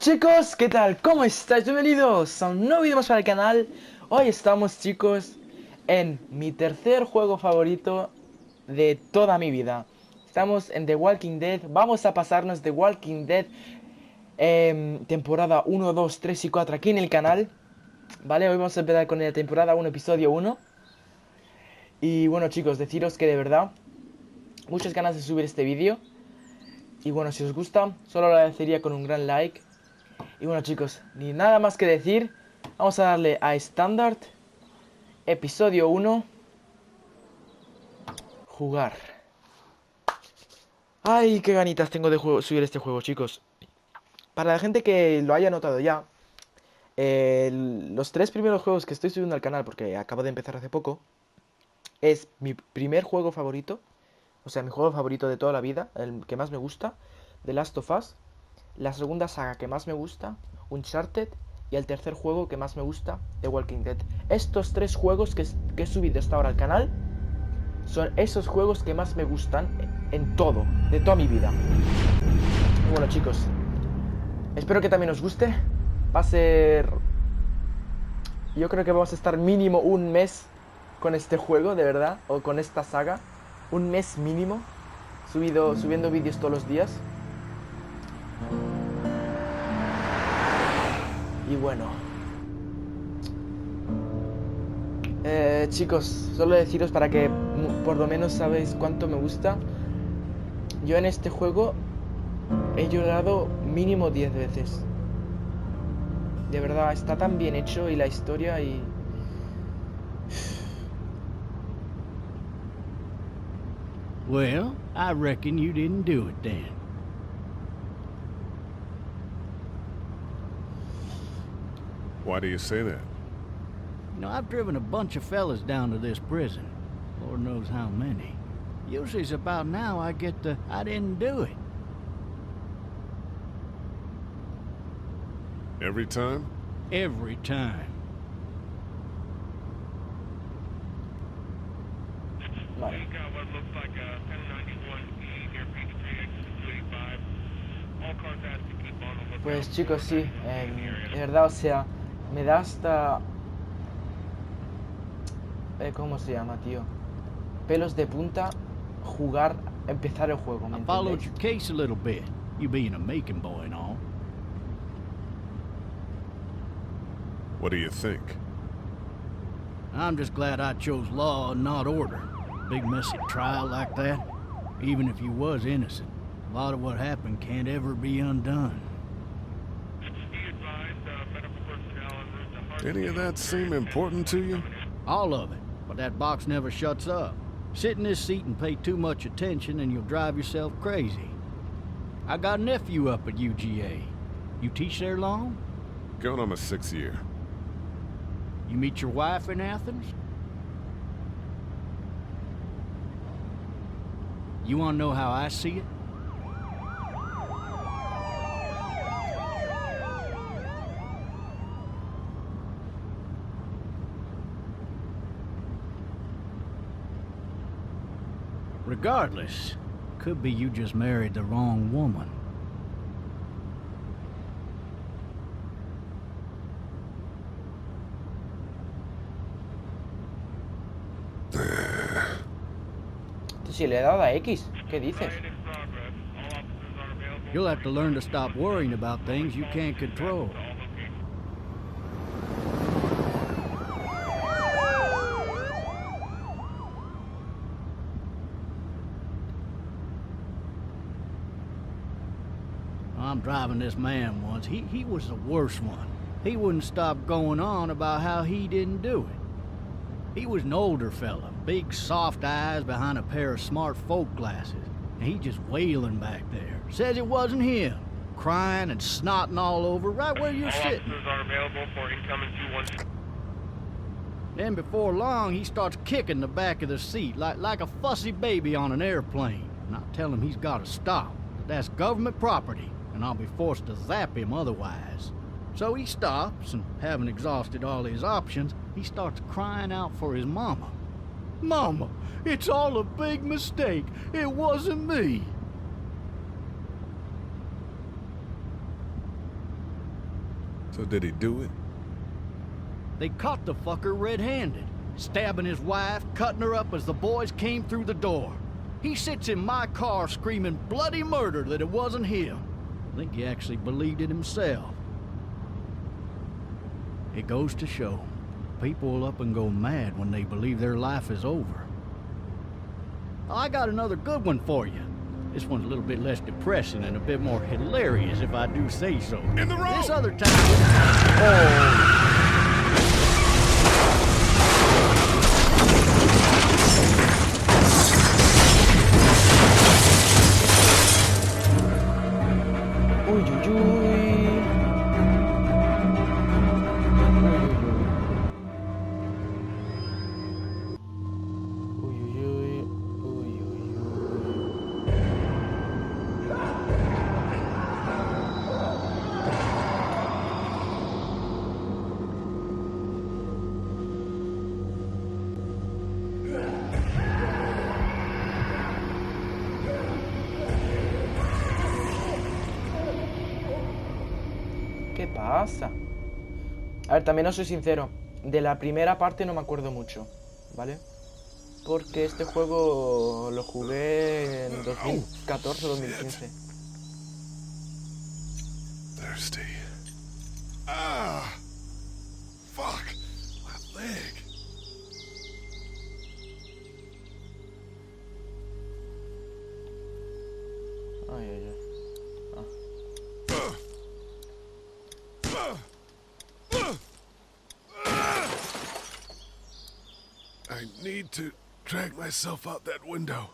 Chicos, ¿qué tal? ¿Cómo estáis? Bienvenidos a un nuevo vídeo más para el canal. Hoy estamos, chicos, en mi tercer juego favorito de toda mi vida. Estamos en The Walking Dead. Vamos a pasarnos The Walking Dead temporada 1, 2, 3 y 4 aquí en el canal. Vale, hoy vamos a empezar con la temporada 1, episodio 1. Y bueno, chicos, deciros que de verdad muchas ganas de subir este vídeo. Y bueno, si os gusta, solo lo agradecería con un gran like. Y bueno, chicos, ni nada más que decir. Vamos a darle a Standard. Episodio 1. Jugar. Ay, qué ganitas tengo de subir este juego, chicos. Para la gente que lo haya notado ya, los 3 primeros juegos que estoy subiendo al canal, porque acabo de empezar hace poco, es mi primer juego favorito. O sea, mi juego favorito de toda la vida, el que más me gusta, The Last of Us. La segunda saga que más me gusta, Uncharted. Y el tercer juego que más me gusta, The Walking Dead. Estos 3 juegos que he subido hasta ahora al canal son esos juegos que más me gustan en todo, de toda mi vida. Y bueno, chicos, espero que también os guste. Va a ser... Yo creo que vamos a estar mínimo un mes con este juego, de verdad. O con esta saga. Un mes mínimo subiendo vídeos todos los días. Y bueno, chicos, solo deciros para que por lo menos sabéis cuánto me gusta. Yo en este juego he llorado mínimo 10 veces. De verdad, está tan bien hecho y la historia y... Well, I reckon you didn't do it then. Why do you say that? You know, I've driven a bunch of fellas down to this prison. Lord knows how many. Usually it's about now I get the, I didn't do it. Every time? Every time. Vale. What looks like a 1091E near Peachtree, exit 285. All cars asked to keep on the lookout. Pues chicos, sí, de verdad, o sea, me da hasta... ¿cómo se llama, tío? Pelos de punta empezar el juego, ¿me I followed entendéis? your case a little bit, you being a making boy and all. What do you think? I'm just glad I chose law and not order. Big messy trial like that, even if you was innocent, a lot of what happened can't ever be undone. Be advised, medical personnel en route to Hart. Any of that seem important to you? All of it, but that box never shuts up. Sit in this seat and pay too much attention and you'll drive yourself crazy. I got a nephew up at UGA. You teach there long? Going on my 6th year. You meet your wife in Athens? You want to know how I see it? Regardless, could be you just married the wrong woman. Si le he dado a X, ¿qué dices? Riot in progress. All officers are available. You'll have to learn to stop worrying about things you can't control. To all locations. I'm driving this man once. He was the worst one. He wouldn't stop going on about how he didn't do it. He was an older fella, big soft eyes behind a pair of smart folk glasses. And he just wailing back there. Says it wasn't him. Crying and snotting all over right where you're All sitting. officers are available for incoming 212. Then before long, he starts kicking the back of the seat like a fussy baby on an airplane. And I tell him he's got to stop. That that's government property, and I'll be forced to zap him otherwise. So he stops, and having exhausted all his options, he starts crying out for his mama. Mama, it's all a big mistake. It wasn't me. So did he do it? They caught the fucker red-handed, stabbing his wife, cutting her up as the boys came through the door. He sits in my car screaming bloody murder that it wasn't him. I think he actually believed it himself. It goes to show, people will up and go mad when they believe their life is over. I got another good one for you. This one's a little bit less depressing and a bit more hilarious, if I do say so. In the road! This other time... Uy, uy, uy. Uy, uy, uy. Uy, uy, uy. ¿Qué pasa? A ver, también os soy sincero. De la primera parte no me acuerdo mucho, ¿vale? Porque este juego lo jugué en 2014 o 2015. Thirsty. Ah! Fuck! My leg. Ay, ay, ay. I need to drag myself out that window.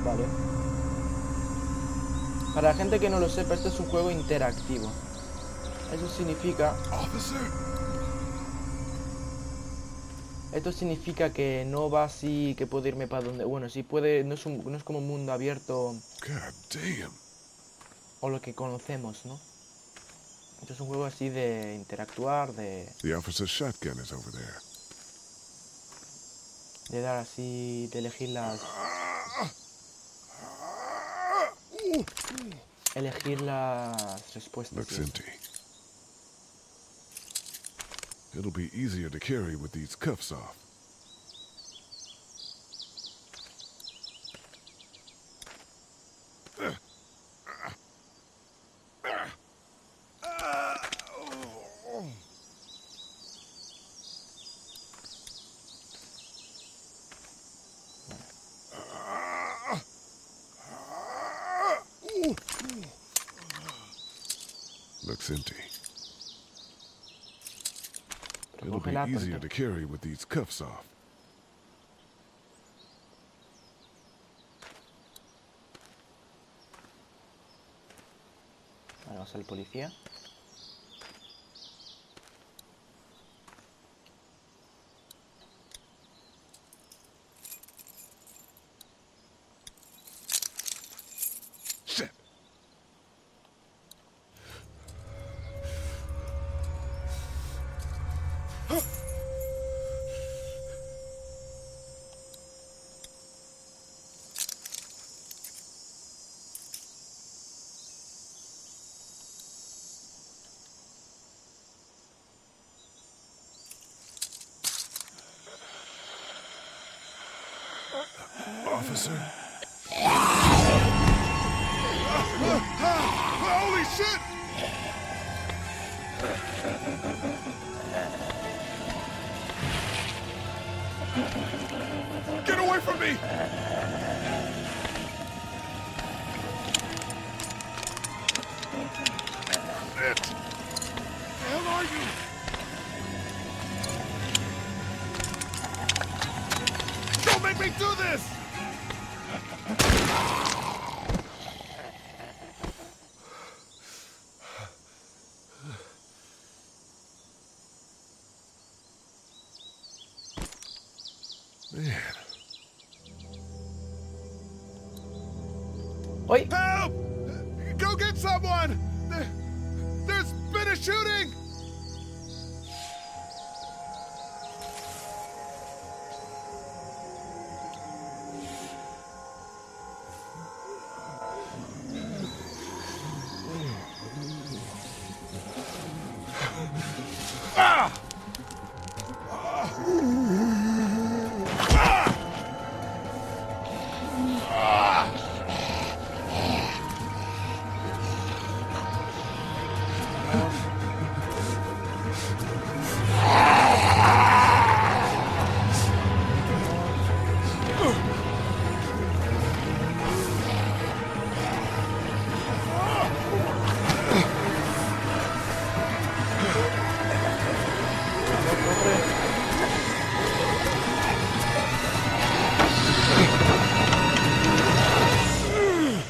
Vale. Para la gente que no lo sepa, este es un juego interactivo. Eso significa... Officer? Esto significa que no va así, que puedo irme para donde... Bueno, sí puede... No es como un mundo abierto God damn. o lo que conocemos, ¿no? Esto es un juego así de interactuar, de The officer's shotgun is over there. dar así, de elegir las... Elegir las respuestas. Looks ¿sí? empty. It'll be easier to carry with these cuffs off. Looks empty. It'll be Congelato, easier to carry with these cuffs off. Vamos al policía. Shit! Officer? Holy shit! Get away from me! Shit! The hell are you? Don't make me do this! Man. ¡Uy! Help! Go get someone! There's been a shooting!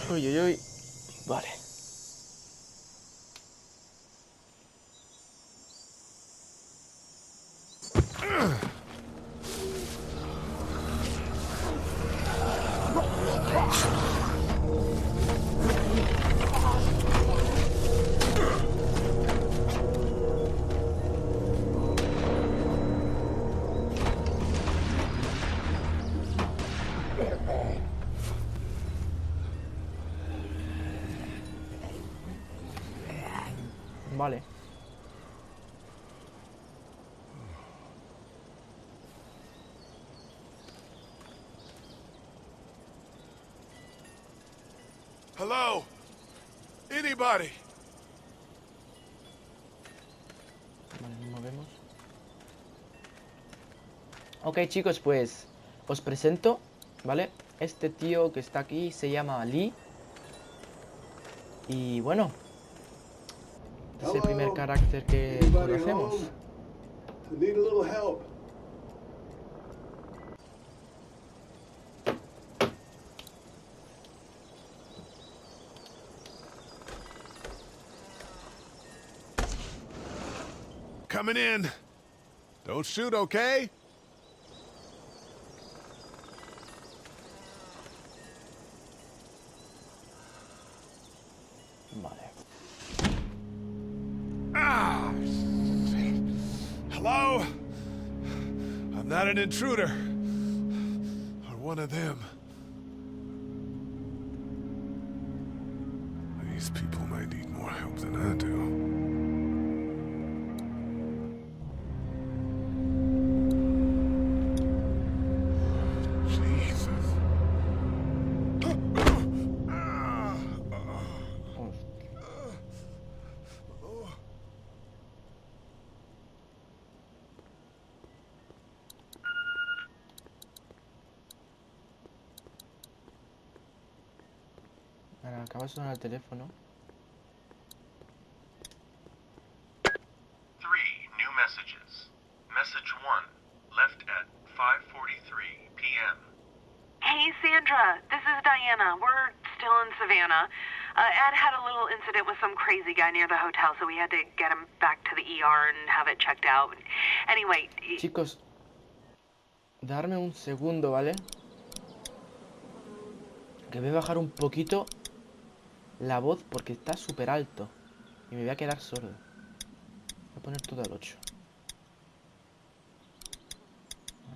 Uy, uy, uy. Vale. Vale. Hello? Anybody? Vale, nos movemos. Ok, chicos, pues os presento, ¿vale? Este tío que está aquí se llama Lee. Y bueno, es el primer carácter que conocemos. Need a little help. Coming in. Don't shoot, okay? Vale. Ah! Shit. Hello? I'm not an intruder. Or one of them. These people might need more help than I do. Jesus. Ahora acaba de sonar el teléfono. 3 new messages. Message 1, left at 5:43 p.m. Hey, Sandra. This is Diana. We're still in Savannah. Ed had a little incident with some crazy guy near the hotel, so we had to get him back to the ER and have it checked out. Anyway... Chicos, darme un segundo, ¿vale? Que voy a bajar un poquito la voz porque está súper alto. Y me voy a quedar sordo. Voy a poner todo al 8.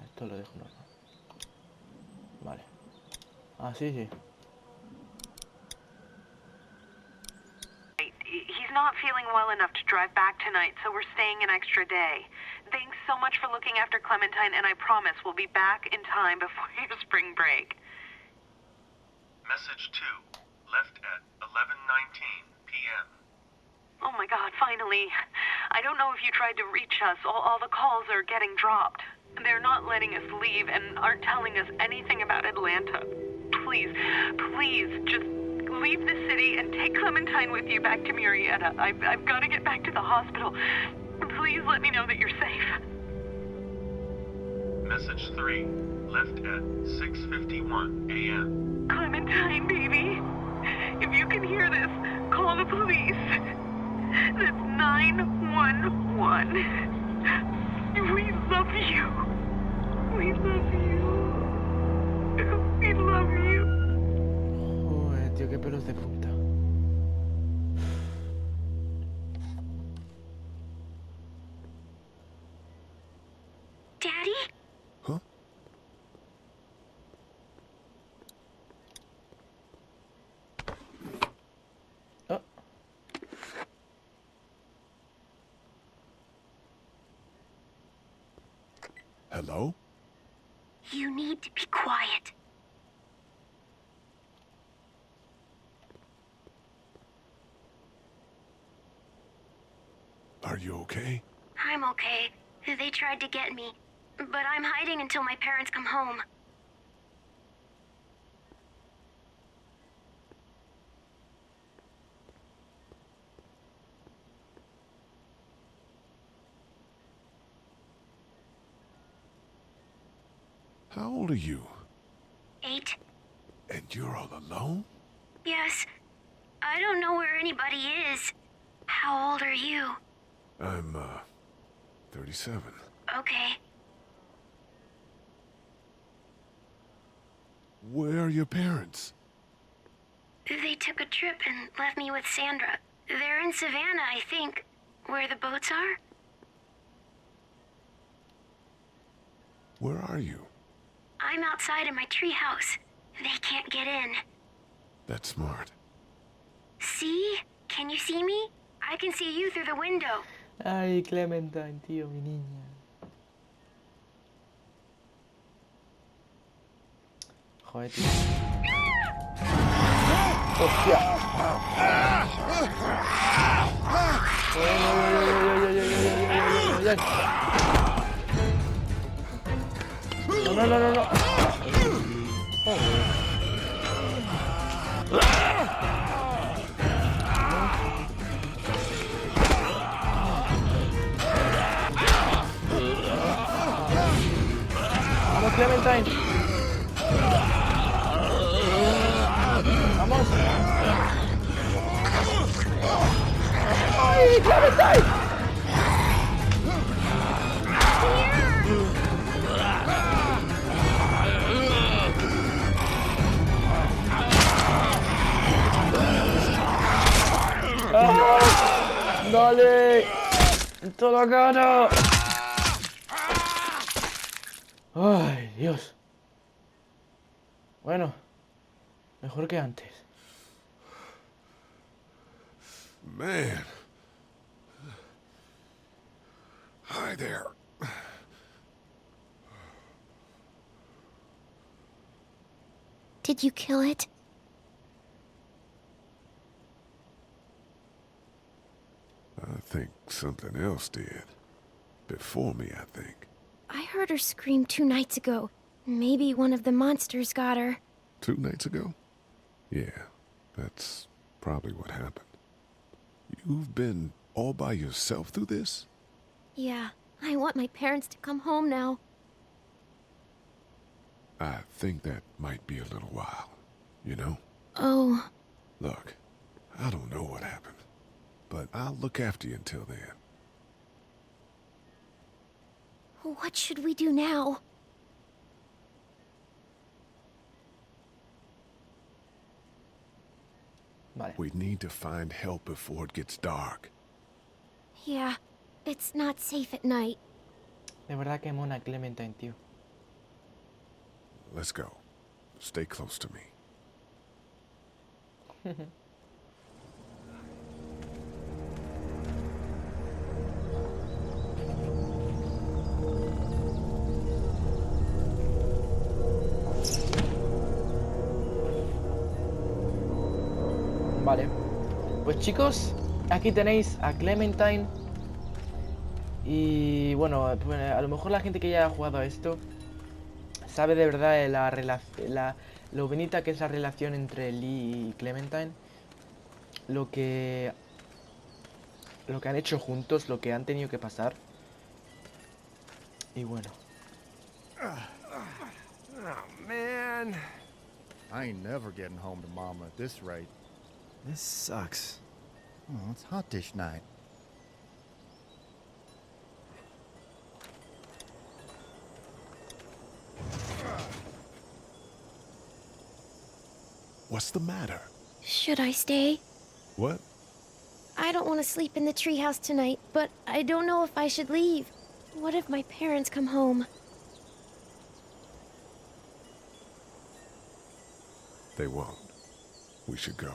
Esto lo dejo normal. Vale. Ah, sí, sí. He's not feeling well enough to drive back tonight, so we're staying an extra day. Thanks so much for looking after Clementine, and I promise we'll be back in time before your spring break. Message 2, left at 11:19 p.m. Oh my God, finally. I don't know if you tried to reach us. All the calls are getting dropped. They're not letting us leave and aren't telling us anything about Atlanta. Please, please, just leave the city and take Clementine with you back to Murrieta. I've got to get back to the hospital. Please let me know that you're safe. Message 3, left at 6:51 a.m. Clementine, baby. If you can hear this, call the police. That's 911. We love you. We love you. I love you. Joder, tío, qué pelos de punta. Daddy? Huh? Oh, Hello? You need to be quiet. Are you okay? I'm okay. They tried to get me, but I'm hiding until my parents come home. How old are you? 8? And you're all alone? Yes. I don't know where anybody is. How old are you? I'm, 37. Okay. Where are your parents? They took a trip and left me with Sandra. They're in Savannah, I think. Where the boats are? Where are you? I'm outside in my treehouse. They can't get in. That's smart. See? Can you see me? I can see you through the window. ay, Clementine, tío, mi niña. Joder, tío. ¡Hostia! No, no, no, no. Joder. Vamos, Clementine. Vamos. ¡Ay, Clementine! ¡Ah! ¡Dale! ¡En toda la cara! ¡Ay, Dios! Bueno, mejor que antes. Man. Hi there. Did you kill it? I think something else did. Before me, I think. I heard her scream 2 nights ago. Maybe one of the monsters got her. 2 nights ago? Yeah, that's probably what happened. You've been all by yourself through this? Yeah, I want my parents to come home now. I think that might be a little while, you know? Oh. Look, I don't know what happened, but I'll look after you until then. What should we do now? Vale. We need to find help before it gets dark. Yeah, it's not safe at night. De verdad que mona Clementine, tío. Let's go. Stay close to me. Vale. Pues chicos, aquí tenéis a Clementine. Y bueno, pues, a lo mejor la gente que ya ha jugado a esto sabe de verdad lo bonita que es la relación entre Lee y Clementine. Lo que han hecho juntos, lo que han tenido que pasar. Y bueno. Oh, man. I ain't never getting home to Mama at this rate. This sucks. Oh, it's hot dish night. What's the matter? Should I stay? What? I don't want to sleep in the treehouse tonight, but I don't know if I should leave. What if my parents come home? They won't. We should go.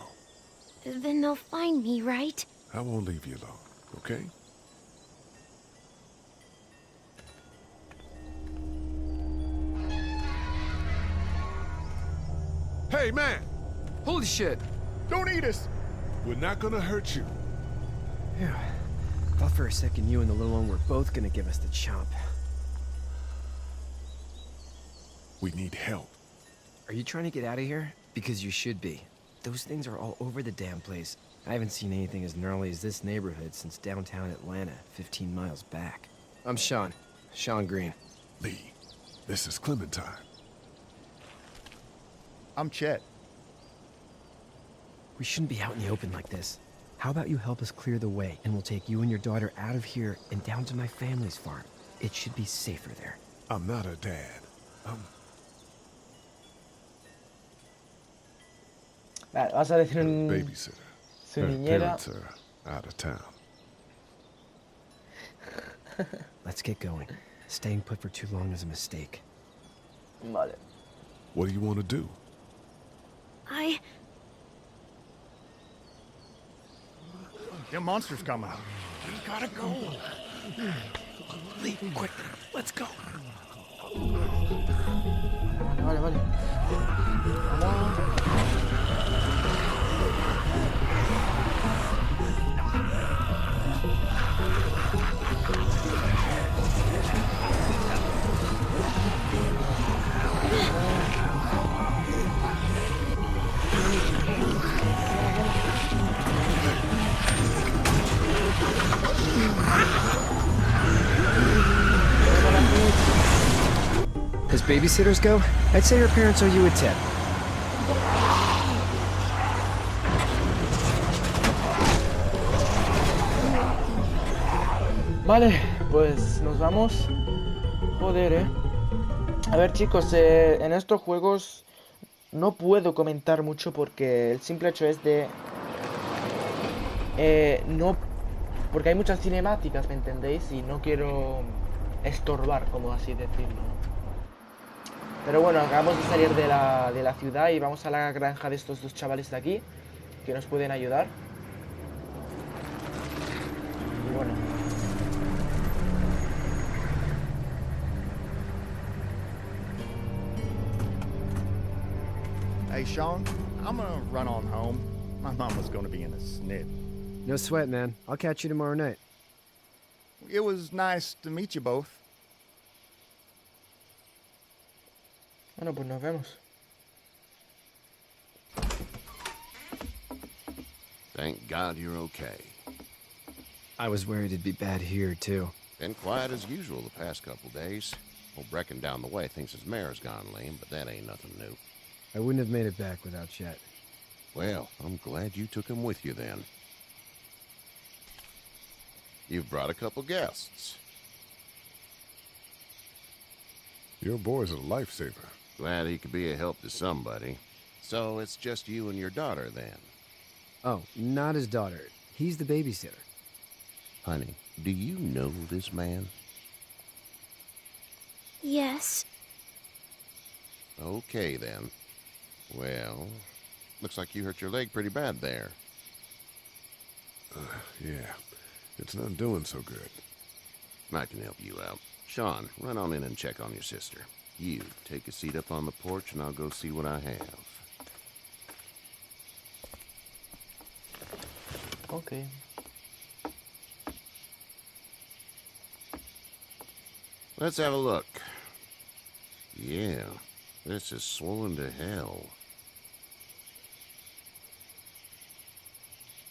Then they'll find me, right? I won't leave you alone, okay? Hey, man! Holy shit! Don't eat us! We're not gonna hurt you. Phew. Thought for a second you and the little one were both gonna give us the chomp. We need help. Are you trying to get out of here? Because you should be. Those things are all over the damn place. I haven't seen anything as gnarly as this neighborhood since downtown Atlanta, 15 miles back. I'm Sean. Sean Green. Lee, this is Clementine. I'm Chet. We shouldn't be out in the open like this. How about you help us clear the way, and we'll take you and your daughter out of here and down to my family's farm. It should be safer there. I'm not her dad. Vale, vas a decir Babysitter. su Her niñera. parents are out of town. Let's get going. Staying put for too long is a mistake. Vale. What do you want to do? Them monsters come out. We gotta go. Lee, quick, let's go. Vale, vale. As babysitters go, I'd say her parents owe you a tip. Vale, pues nos vamos. Joder, A ver, chicos, en estos juegos no puedo comentar mucho porque el simple hecho es de... no... Porque hay muchas cinemáticas, ¿me entendéis? Y no quiero estorbar, como así decirlo, ¿no? Pero bueno, acabamos de salir de la ciudad y vamos a la granja de estos dos chavales de aquí, que nos pueden ayudar. Y bueno. Hey, Sean, I'm gonna run on home. My mama's gonna be in a snit. No sweat, man. I'll catch you tomorrow night. It was nice to meet you both. Bueno, pues nos vemos. Thank God you're okay. I was worried it'd be bad here, too. Been quiet as usual the past couple days. Old Brecken down the way thinks his mare's gone lame, but that ain't nothing new. I wouldn't have made it back without Chet. Well, I'm glad you took him with you then. You've brought a couple guests. Your boy's a lifesaver. Glad he could be a help to somebody. So it's just you and your daughter then? Oh, not his daughter. He's the babysitter. Honey, do you know this man? Yes. Okay then. Well, looks like you hurt your leg pretty bad there. Yeah, it's not doing so good. I can help you out. Sean, run on in and check on your sister. You, take a seat up on the porch and I'll go see what I have. Okay. Let's have a look. Yeah, this is swollen to hell.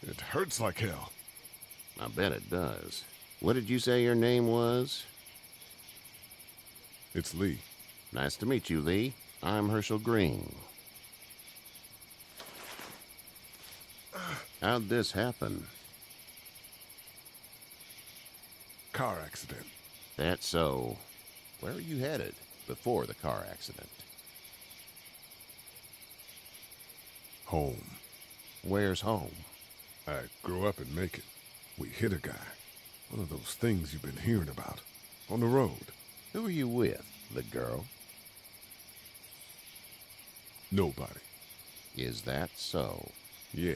It hurts like hell. I bet it does. What did you say your name was? It's Lee. Nice to meet you, Lee. I'm Herschel Green. How'd this happen? Car accident. That's so. Where were you headed before the car accident? Home. Where's home? I grew up in Macon. We hit a guy. One of those things you've been hearing about. On the road. Who are you with? The girl? Nobody. Is that so? Yeah,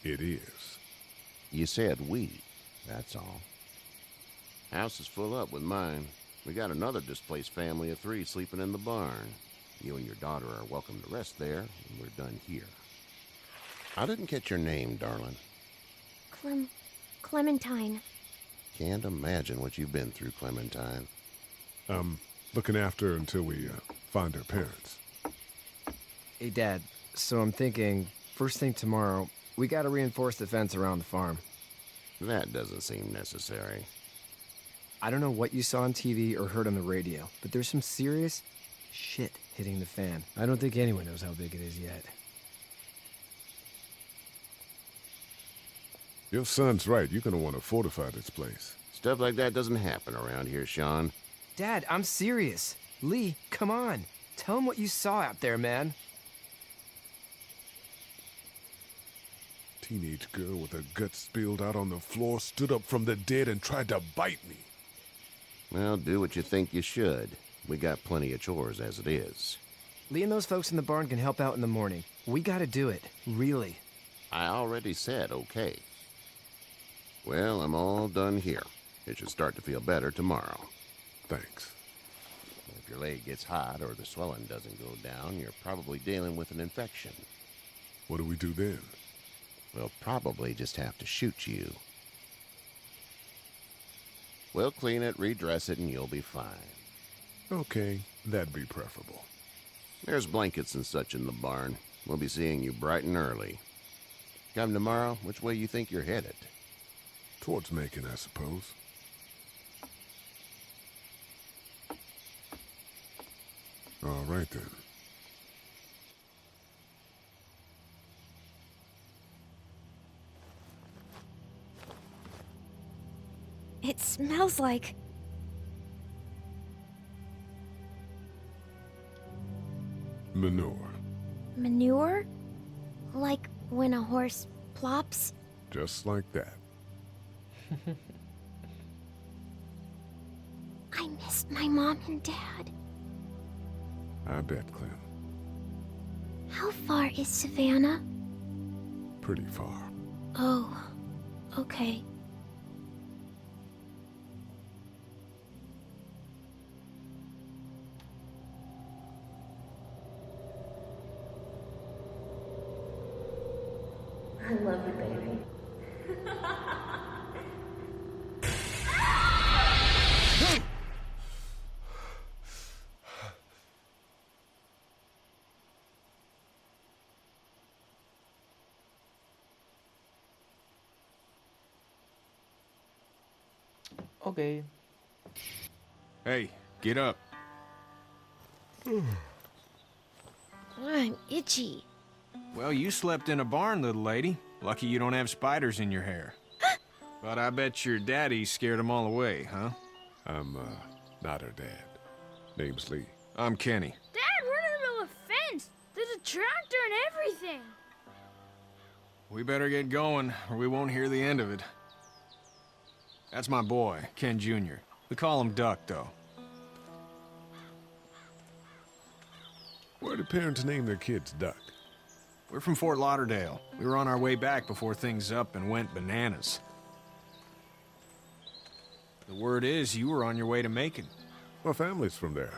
it is. You said we, that's all. House is full up with mine. We got another displaced family of 3 sleeping in the barn. You and your daughter are welcome to rest there, and we're done here. I didn't catch your name, darling. Clementine. Can't imagine what you've been through, Clementine. I'm looking after her until we find her parents. Hey, Dad. So I'm thinking, first thing tomorrow, we gotta reinforce the fence around the farm. That doesn't seem necessary. I don't know what you saw on TV or heard on the radio, but there's some serious shit hitting the fan. I don't think anyone knows how big it is yet. Your son's right. You're gonna want to fortify this place. Stuff like that doesn't happen around here, Sean. Dad, I'm serious. Lee, come on. Tell him what you saw out there, man. Teenage girl with her guts spilled out on the floor stood up from the dead and tried to bite me. Well, do what you think you should. We got plenty of chores as it is. Lee and those folks in the barn can help out in the morning. We gotta do it. Really. I already said okay. Well, I'm all done here. It should start to feel better tomorrow. Thanks. If your leg gets hot or the swelling doesn't go down, you're probably dealing with an infection. What do we do then? We'll probably just have to shoot you. We'll clean it, redress it, and you'll be fine. Okay, that'd be preferable. There's blankets and such in the barn. We'll be seeing you bright and early. Come tomorrow, which way you think you're headed? Towards Macon, I suppose. All right, then. It smells like... Manure. manure? Like when a horse plops? Just like that. I missed my mom and dad. I bet, Clem. How far is Savannah? Pretty far. Oh, okay. I love you, baby. Okay. Hey, get up. I'm itchy. Well, you slept in a barn, little lady. Lucky you don't have spiders in your hair. But I bet your daddy scared them all away, huh? I'm, not her dad. Name's Lee. I'm Kenny. Dad, we're in the middle of a fence. There's a tractor and everything. We better get going, or we won't hear the end of it. That's my boy, Ken Jr. We call him Duck, though. Why do parents name their kids Duck? We're from Fort Lauderdale. We were on our way back before things up and went bananas. The word is you were on your way to Macon. My family's from there.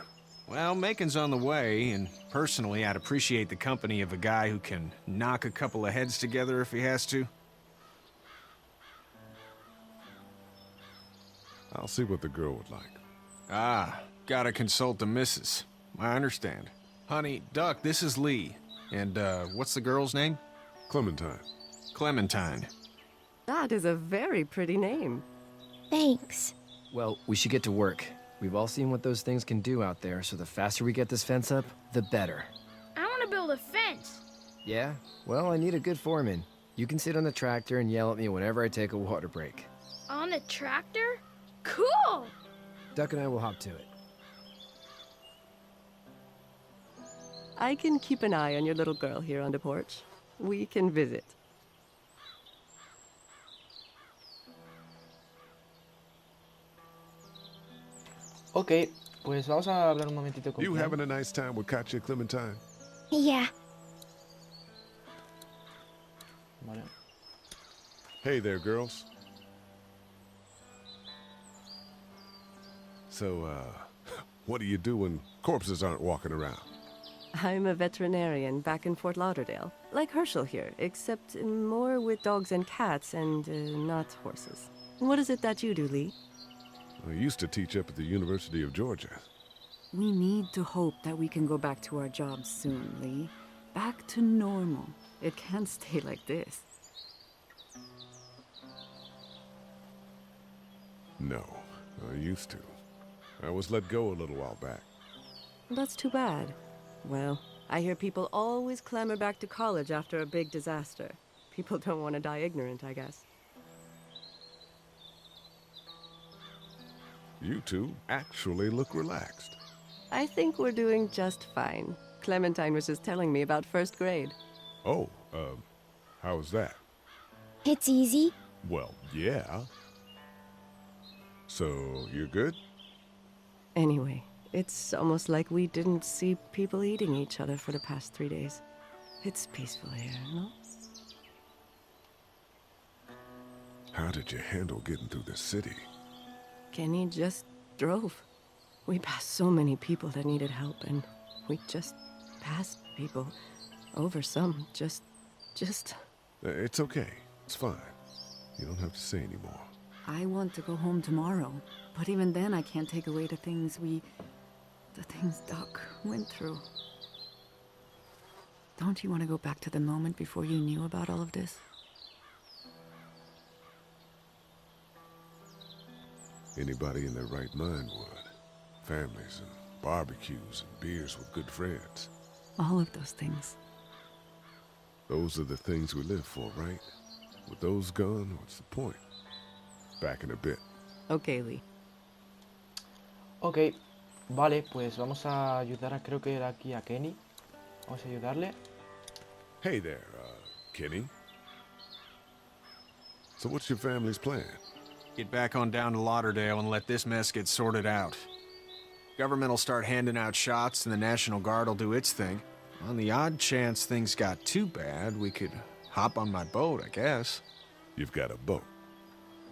Well, Macon's on the way, and personally, I'd appreciate the company of a guy who can knock a couple of heads together if he has to. I'll see what the girl would like. Ah, gotta consult the missus. I understand. Honey, Duck, this is Lee. And, what's the girl's name? Clementine. Clementine. That is a very pretty name. Thanks. Well, we should get to work. We've all seen what those things can do out there, so the faster we get this fence up, the better. I want to build a fence. Yeah? Well, I need a good foreman. You can sit on the tractor and yell at me whenever I take a water break. On the tractor? Cool! Duck and I will hop to it. I can keep an eye on your little girl here on the porch. We can visit. Ok, pues vamos a hablar un momentito con You Clem. having a nice time with Katya, Clementine? Yeah. Vale. Hey there, girls. So, what do you do when corpses aren't walking around? I'm a veterinarian back in Fort Lauderdale, like Herschel here, except more with dogs and cats and not horses. What is it that you do, Lee? I used to teach up at the University of Georgia. We need to hope that we can go back to our jobs soon, Lee. Back to normal. It can't stay like this. No, I used to. I was let go a little while back. That's too bad. Well, I hear people always clamor back to college after a big disaster. People don't want to die ignorant, I guess. You two actually look relaxed. I think we're doing just fine. Clementine was just telling me about first grade. Oh, how's that? It's easy. Well, yeah. So, you're good? Anyway, it's almost like we didn't see people eating each other for the past 3 days. It's peaceful here, no? How did you handle getting through the city? Kenny just drove. We passed so many people that needed help, and we just passed people. Over some, just... It's okay. It's fine. You don't have to say anymore. I want to go home tomorrow, but even then I can't take away the things Doc went through. Don't you want to go back to the moment before you knew about all of this? Anybody in their right mind would. Families and barbecues and beers with good friends. All of those things. Those are the things we live for, right? With those gone, what's the point? Back in a bit. Okay, Lee. Ok, vale, pues vamos a ayudar a, creo que era aquí a Kenny. Vamos a ayudarle. Hey there, Kenny. So what's your family's plan? Get back on down to Lauderdale and let this mess get sorted out. Government will start handing out shots and the National Guard will do its thing. On the odd chance things got too bad, we could hop on my boat, I guess. You've got a boat?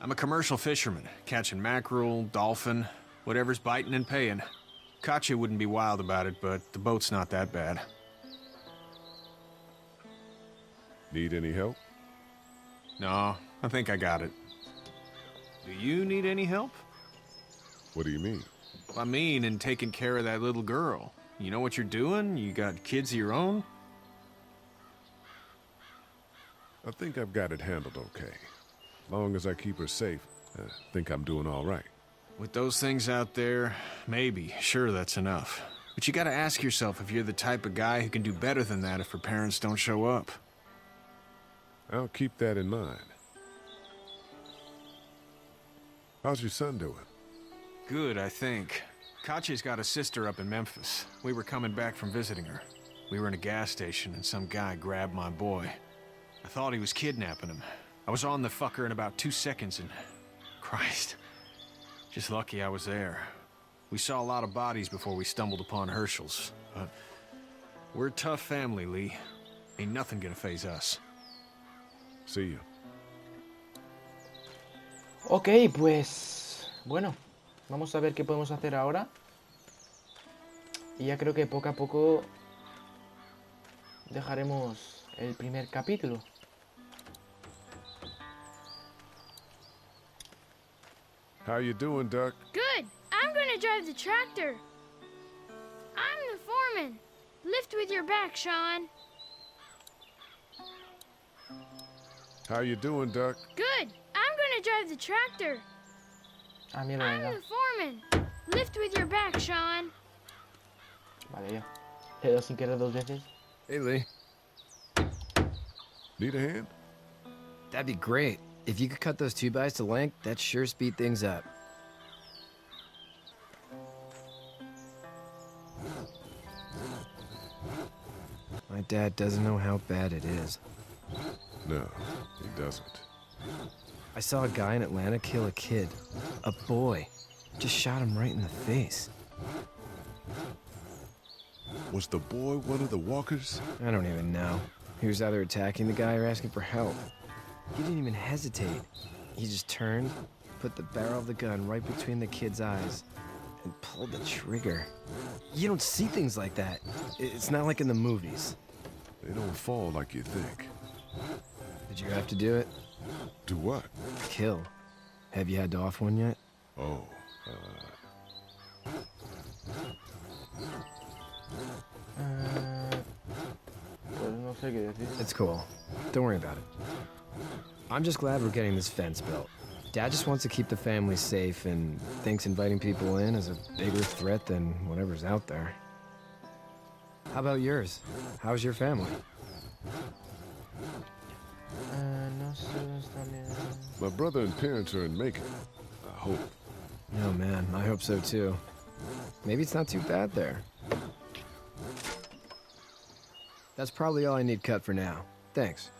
I'm a commercial fisherman, catching mackerel, dolphin, whatever's biting and paying. Katya wouldn't be wild about it, but the boat's not that bad. Need any help? No, I think I got it. Do you need any help? What do you mean? I mean, in taking care of that little girl. You know what you're doing? You got kids of your own? I think I've got it handled okay. Long as I keep her safe, I think I'm doing all right. With those things out there, maybe, sure, that's enough. But you gotta ask yourself if you're the type of guy who can do better than that if her parents don't show up. I'll keep that in mind. How's your son doing? Good, I think. Katya's got a sister up in Memphis. We were coming back from visiting her. We were in a gas station and some guy grabbed my boy. I thought he was kidnapping him. I was on the fucker in about 2 seconds and... Christ. Just lucky I was there. We saw a lot of bodies before we stumbled upon Herschel's. But we're a tough family, Lee. Ain't nothing gonna faze us. See you. Ok, pues... Bueno, vamos a ver qué podemos hacer ahora. Y ya creo que poco a poco dejaremos el primer capítulo. How you doing, Duck? Good. I'm gonna drive the tractor. I'm the foreman. Lift with your back, Sean. How you doing, Duck? Good. I'm gonna drive the tractor. Ah, mierda, I'm venga. the foreman. Lift with your back, Sean. Vale, ya. Le doy sin querer 2 veces. Hey, Lee. Need a hand? That'd be great. If you could cut those 2x to length, that'd sure speed things up. My dad doesn't know how bad it is. No, he doesn't. I saw a guy in Atlanta kill a kid. A boy. Just shot him right in the face. Was the boy one of the walkers? I don't even know. He was either attacking the guy or asking for help. He didn't even hesitate. He just turned, put the barrel of the gun right between the kid's eyes, and pulled the trigger. You don't see things like that. It's not like in the movies. They don't fall like you think. Did you have to do it? Do what? Kill. Have you had to off one yet? Oh, Pues no sé qué decir. It's cool. Don't worry about it. I'm just glad we're getting this fence built. Dad just wants to keep the family safe and thinks inviting people in is a bigger threat than whatever's out there. How about yours? How's your family? No sé dónde está mi... my brother and parents are in Macon. I hope. Oh man, I hope so too. Maybe it's not too bad there. That's probably all I need cut for now. Thanks.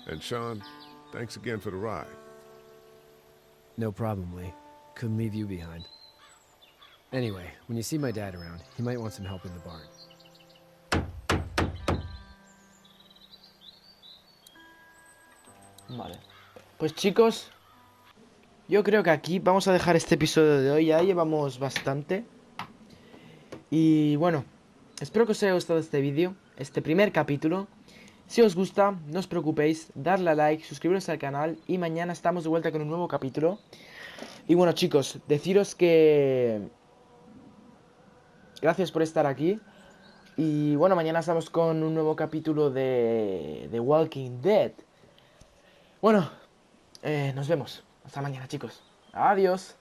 And Sean, thanks again for the ride. No problem, Lee. Couldn't leave you behind. Anyway, when you see my dad around, he might want some help in the barn. Vale. Pues chicos, yo creo que aquí vamos a dejar este episodio de hoy. Ya llevamos bastante. Y bueno, espero que os haya gustado este vídeo, este primer capítulo. Si os gusta, no os preocupéis, darle a like, suscribiros al canal y mañana estamos de vuelta con un nuevo capítulo. Y bueno chicos, deciros que... gracias por estar aquí. Y bueno, mañana estamos con un nuevo capítulo de Walking Dead. Bueno, nos vemos. Hasta mañana chicos. Adiós.